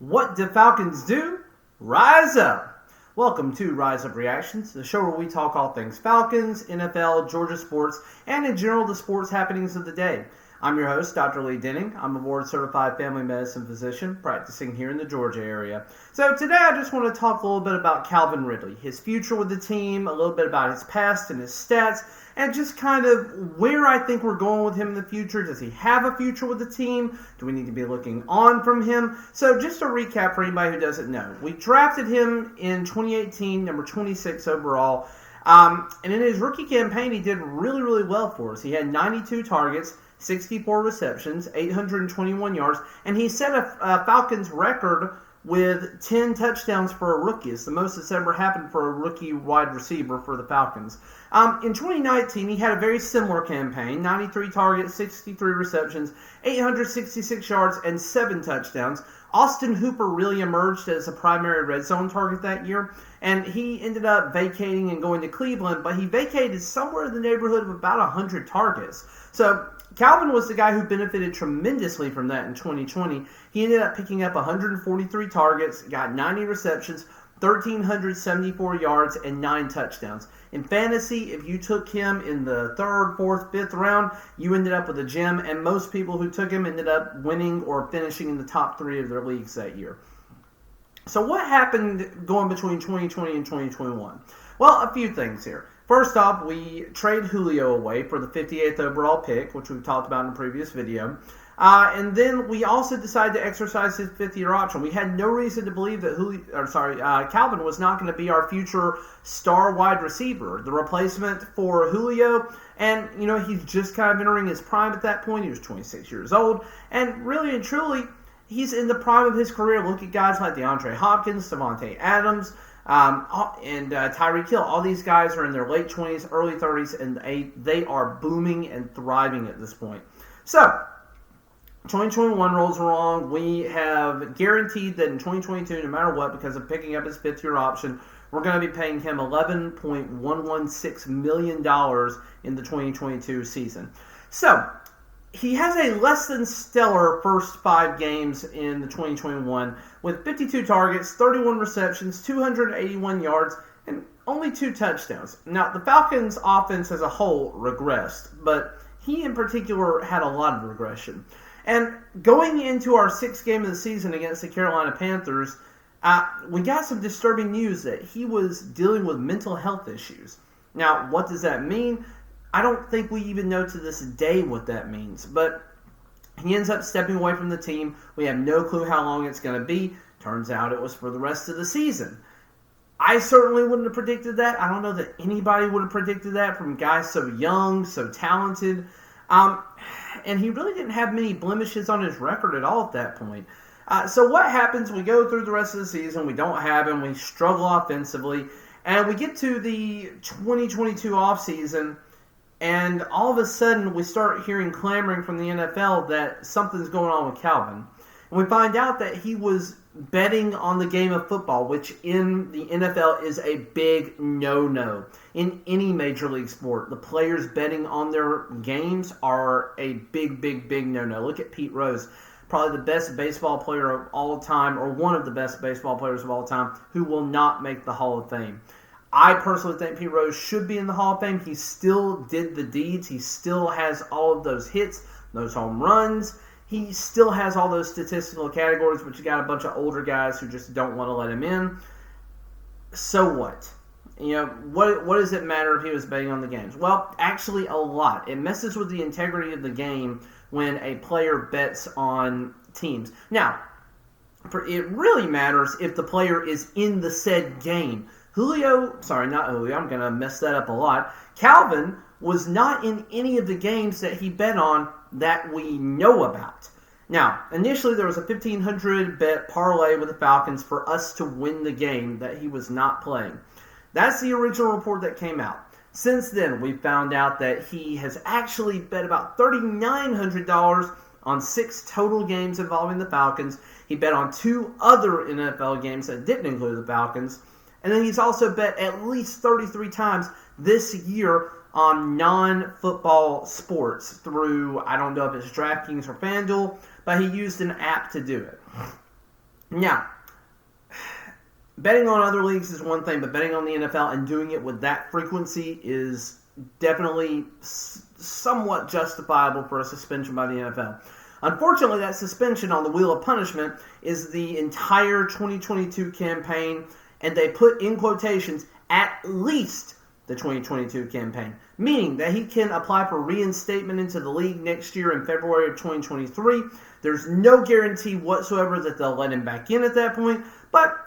What do Falcons do? Rise up! Welcome to Rise Up Reactions, the show where we talk all things Falcons, NFL, Georgia sports, and in general the sports happenings of the day. I'm your host, Dr. Lee Denning. I'm a board-certified family medicine physician practicing here in the Georgia area. So today I just want to talk a little bit about Calvin Ridley, his future with the team, a little bit about his past and his stats, and just kind of where I think we're going with him in the future. Does he have a future with the team? Do we need to be looking on from him? So just a recap for anybody who doesn't know. We drafted him in 2018, number 26 overall. And in his rookie campaign, he did really, really well for us. He had 92 targets, 64 receptions, 821 yards, and he set a Falcons record with 10 touchdowns for a rookie. It's the most that's ever happened for a rookie wide receiver for the Falcons. In 2019, he had a very similar campaign, 93 targets, 63 receptions, 866 yards, and 7 touchdowns. Austin Hooper really emerged as a primary red zone target that year, and he ended up vacating and going to Cleveland, but he vacated somewhere in the neighborhood of about 100 targets. So Calvin was the guy who benefited tremendously from that in 2020. He ended up picking up 143 targets, got 90 receptions, 1,374 yards, and 9 touchdowns. In fantasy, if you took him in the 3rd, 4th, 5th round, you ended up with a gem, and most people who took him ended up winning or finishing in the top 3 of their leagues that year. So what happened going between 2020 and 2021? Well, a few things here. First off, we trade Julio away for the 58th overall pick, which we've talked about in a previous video. And then we also decided to exercise his 5th-year option. We had no reason to believe that Calvin was not going to be our future star wide receiver, the replacement for Julio. And, he's just kind of entering his prime at that point. He was 26 years old. And really and truly, he's in the prime of his career. Look at guys like DeAndre Hopkins, Devontae Adams, and Tyreek Hill. All these guys are in their late 20s, early 30s, and they are booming and thriving at this point. So 2021 rolls along. We have guaranteed that in 2022, no matter what, because of picking up his 5th-year option, we're going to be paying him $11.116 million in the 2022 season. So he has a less than stellar first 5 games in the 2021 with 52 targets, 31 receptions, 281 yards, and only 2 touchdowns. Now, the Falcons' offense as a whole regressed, but he in particular had a lot of regression. And going into our 6th game of the season against the Carolina Panthers, we got some disturbing news that he was dealing with mental health issues. Now, what does that mean? I don't think we even know to this day what that means, but he ends up stepping away from the team. We have no clue how long it's going to be. Turns out it was for the rest of the season. I certainly wouldn't have predicted that. I don't know that anybody would have predicted that from guys so young, so talented. And he really didn't have many blemishes on his record at all at that point. So what happens? We go through the rest of the season. We don't have him. We struggle offensively. And we get to the 2022 offseason, and all of a sudden we start hearing clamoring from the NFL that something's going on with Calvin. And we find out that he was betting on the game of football, which in the NFL is a big no-no. In any major league sport, the players betting on their games are a big, big, big no-no. Look at Pete Rose, probably the best baseball player of all time, or one of the best baseball players of all time, who will not make the Hall of Fame. I personally think Pete Rose should be in the Hall of Fame. He still did the deeds. He still has all of those hits, those home runs. He still has all those statistical categories, but you got a bunch of older guys who just don't want to let him in. So what? What does it matter if he was betting on the games? Well, actually a lot. It messes with the integrity of the game when a player bets on teams. Now, it really matters if the player is in the said game. I'm going to mess that up a lot. Calvin was not in any of the games that he bet on that we know about. Now, initially there was a 1,500 bet parlay with the Falcons for us to win the game that he was not playing. That's the original report that came out. Since then, we found out that he has actually bet about $3,900 on 6 total games involving the Falcons. He bet on 2 other NFL games that didn't include the Falcons. And then he's also bet at least 33 times this year on non-football sports through, I don't know if it's DraftKings or FanDuel, but he used an app to do it. Now, betting on other leagues is one thing, but betting on the NFL and doing it with that frequency is definitely somewhat justifiable for a suspension by the NFL. Unfortunately, that suspension on the wheel of punishment is the entire 2022 campaign, and they put in quotations, at least the 2022 campaign, meaning that he can apply for reinstatement into the league next year in February of 2023. There's no guarantee whatsoever that they'll let him back in at that point, but,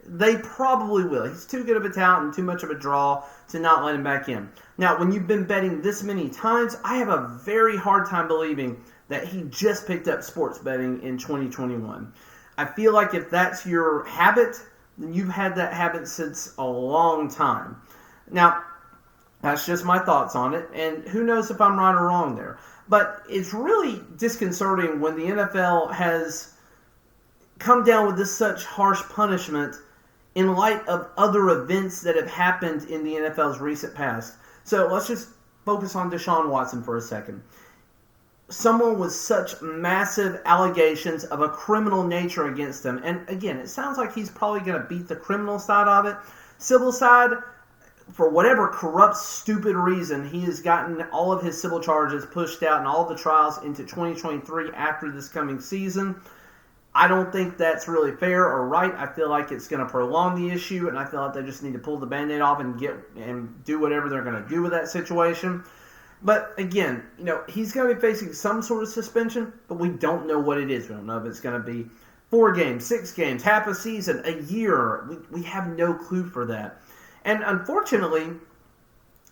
they probably will. He's too good of a talent and too much of a draw to not let him back in. Now, when you've been betting this many times, I have a very hard time believing that he just picked up sports betting in 2021. I feel like if that's your habit, then you've had that habit since a long time. Now, that's just my thoughts on it, and who knows if I'm right or wrong there. But it's really disconcerting when the NFL has come down with this such harsh punishment in light of other events that have happened in the NFL's recent past. So let's just focus on Deshaun Watson for a second. Someone with such massive allegations of a criminal nature against him. And again, it sounds like he's probably going to beat the criminal side of it. Civil side, for whatever corrupt, stupid reason, he has gotten all of his civil charges pushed out and all the trials into 2023 after this coming season. I don't think that's really fair or right. I feel like it's going to prolong the issue, and I feel like they just need to pull the Band-Aid off and do whatever they're going to do with that situation. But again, he's going to be facing some sort of suspension, but we don't know what it is. We don't know if it's going to be 4 games, 6 games, half a season, a year. We have no clue for that. And unfortunately,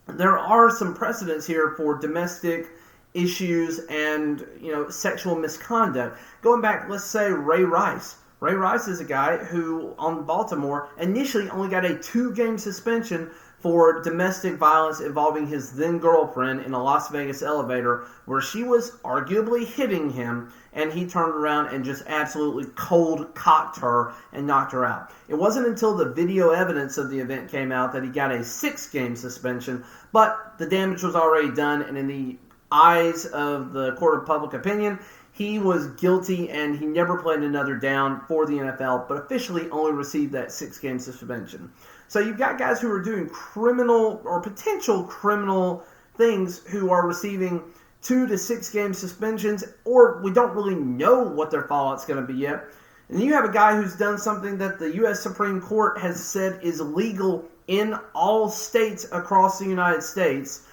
there are some precedents here for domestic issues and, sexual misconduct. Going back, let's say Ray Rice. Ray Rice is a guy who, on Baltimore, initially only got a 2-game suspension for domestic violence involving his then-girlfriend in a Las Vegas elevator where she was arguably hitting him, and he turned around and just absolutely cold-cocked her and knocked her out. It wasn't until the video evidence of the event came out that he got a 6-game suspension, but the damage was already done, and in the eyes of the court of public opinion, he was guilty and he never played another down for the NFL, but officially only received that 6-game suspension. So you've got guys who are doing criminal or potential criminal things who are receiving 2 to 6 game suspensions, or we don't really know what their fallout's going to be yet. And then you have a guy who's done something that the U.S. Supreme Court has said is legal in all states across the United States,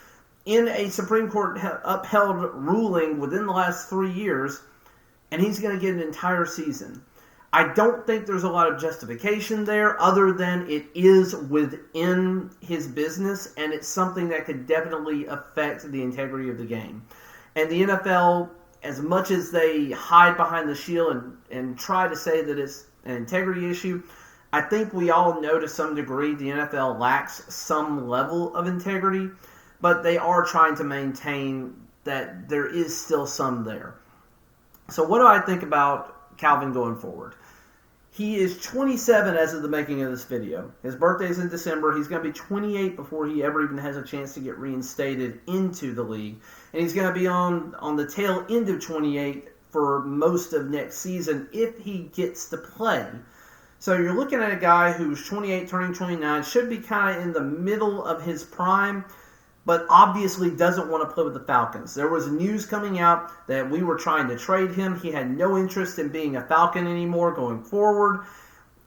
in a Supreme Court upheld ruling within the last 3 years, and he's going to get an entire season. I don't think there's a lot of justification there other than it is within his business, and it's something that could definitely affect the integrity of the game. And the NFL, as much as they hide behind the shield and try to say that it's an integrity issue, I think we all know to some degree the NFL lacks some level of integrity, but they are trying to maintain that there is still some there. So what do I think about Calvin going forward? He is 27 as of the making of this video. His birthday's in December. He's going to be 28 before he ever even has a chance to get reinstated into the league. And he's going to be on the tail end of 28 for most of next season if he gets to play. So you're looking at a guy who's 28, turning 29, should be kind of in the middle of his prime, but obviously doesn't want to play with the Falcons. There was news coming out that we were trying to trade him. He had no interest in being a Falcon anymore going forward.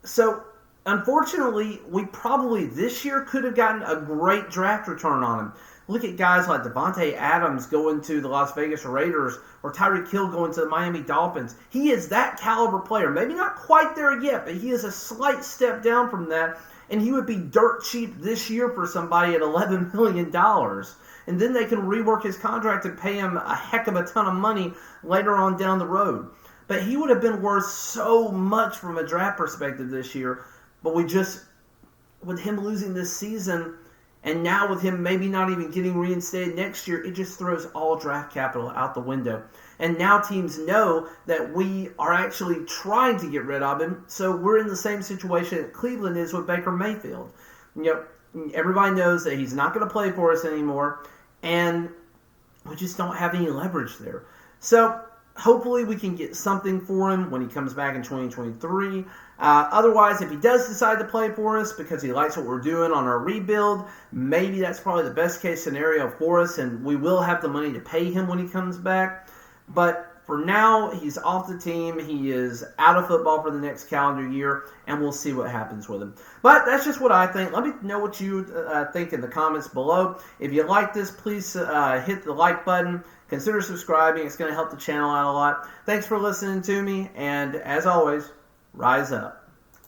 So, unfortunately, we probably this year could have gotten a great draft return on him. Look at guys like Devontae Adams going to the Las Vegas Raiders or Tyreek Hill going to the Miami Dolphins. He is that caliber player. Maybe not quite there yet, but he is a slight step down from that. And he would be dirt cheap this year for somebody at $11 million. And then they can rework his contract and pay him a heck of a ton of money later on down the road. But he would have been worth so much from a draft perspective this year. But with him losing this season, and now with him maybe not even getting reinstated next year, it just throws all draft capital out the window. And now teams know that we are actually trying to get rid of him, so we're in the same situation that Cleveland is with Baker Mayfield. Everybody knows that he's not going to play for us anymore, and we just don't have any leverage there. So hopefully we can get something for him when he comes back in 2023. Otherwise, if he does decide to play for us because he likes what we're doing on our rebuild, maybe that's probably the best case scenario for us, and we will have the money to pay him when he comes back. But for now, he's off the team. He is out of football for the next calendar year, and we'll see what happens with him. But that's just what I think. Let me know what you think in the comments below. If you like this, please hit the like button. Consider subscribing. It's going to help the channel out a lot. Thanks for listening to me, and as always, rise up.